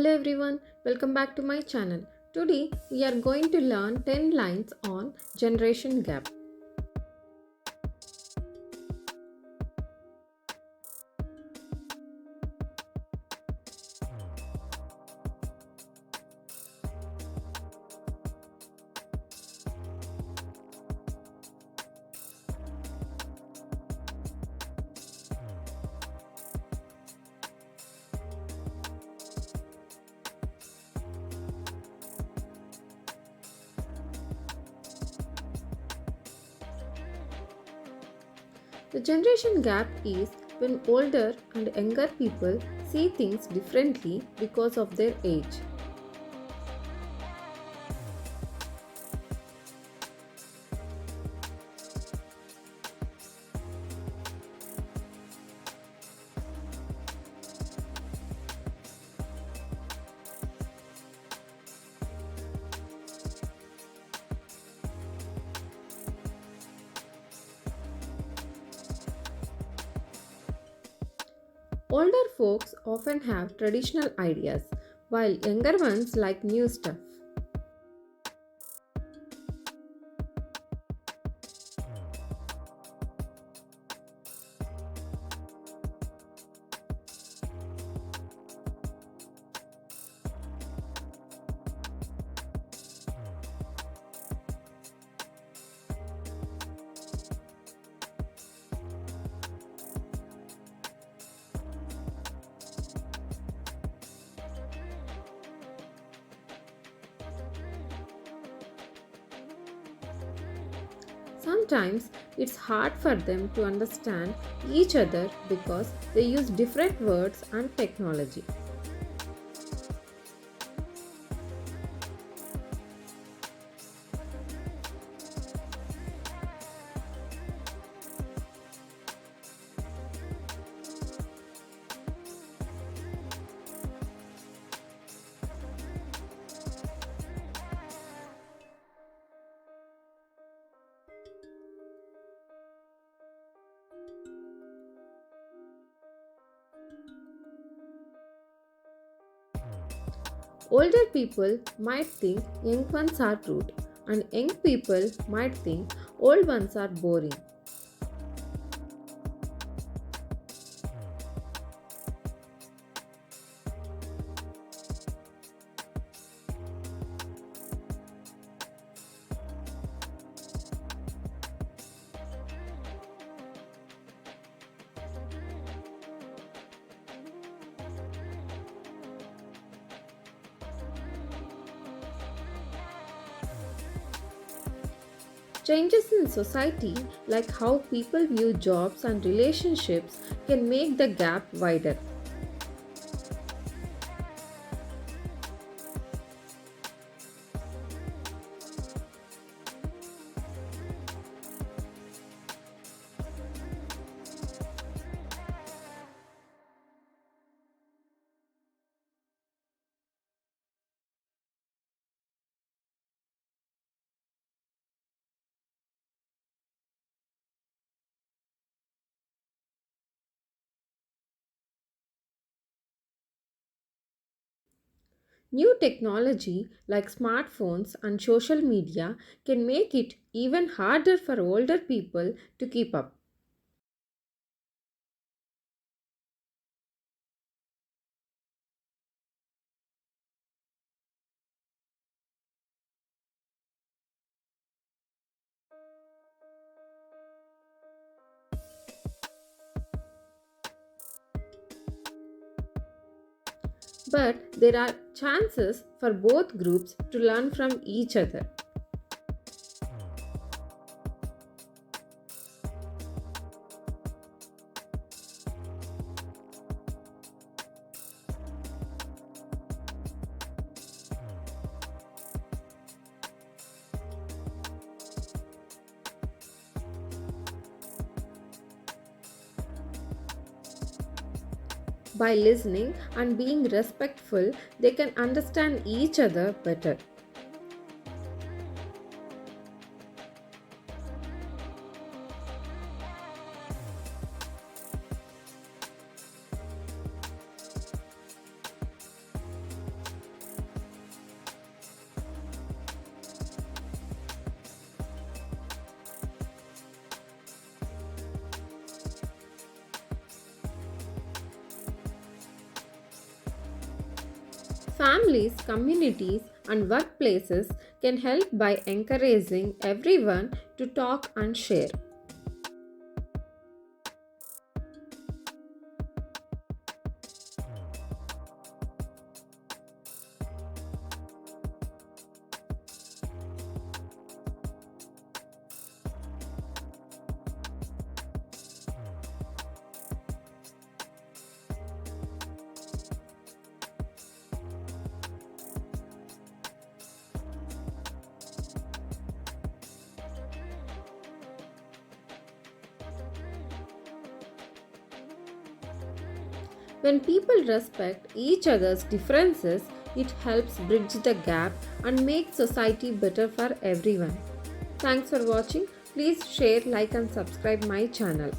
Hello everyone, welcome back to my channel. Today we are going to learn 10 lines on generation gap. The generation gap is when older and younger people see things differently because of their age. Older folks often have traditional ideas, while younger ones like new stuff. Sometimes it's hard for them to understand each other because they use different words and technology. Older people might think young ones are rude, and young people might think old ones are boring. Changes in society, like how people view jobs and relationships, can make the gap wider. New technology like smartphones and social media can make it even harder for older people to keep up. But there are chances for both groups to learn from each other. By listening and being respectful, they can understand each other better. Families, communities, and workplaces can help by encouraging everyone to talk and share. When people respect each other's differences, it helps bridge the gap and make society better for everyone. Thanks for watching. Please share, like, and subscribe my channel.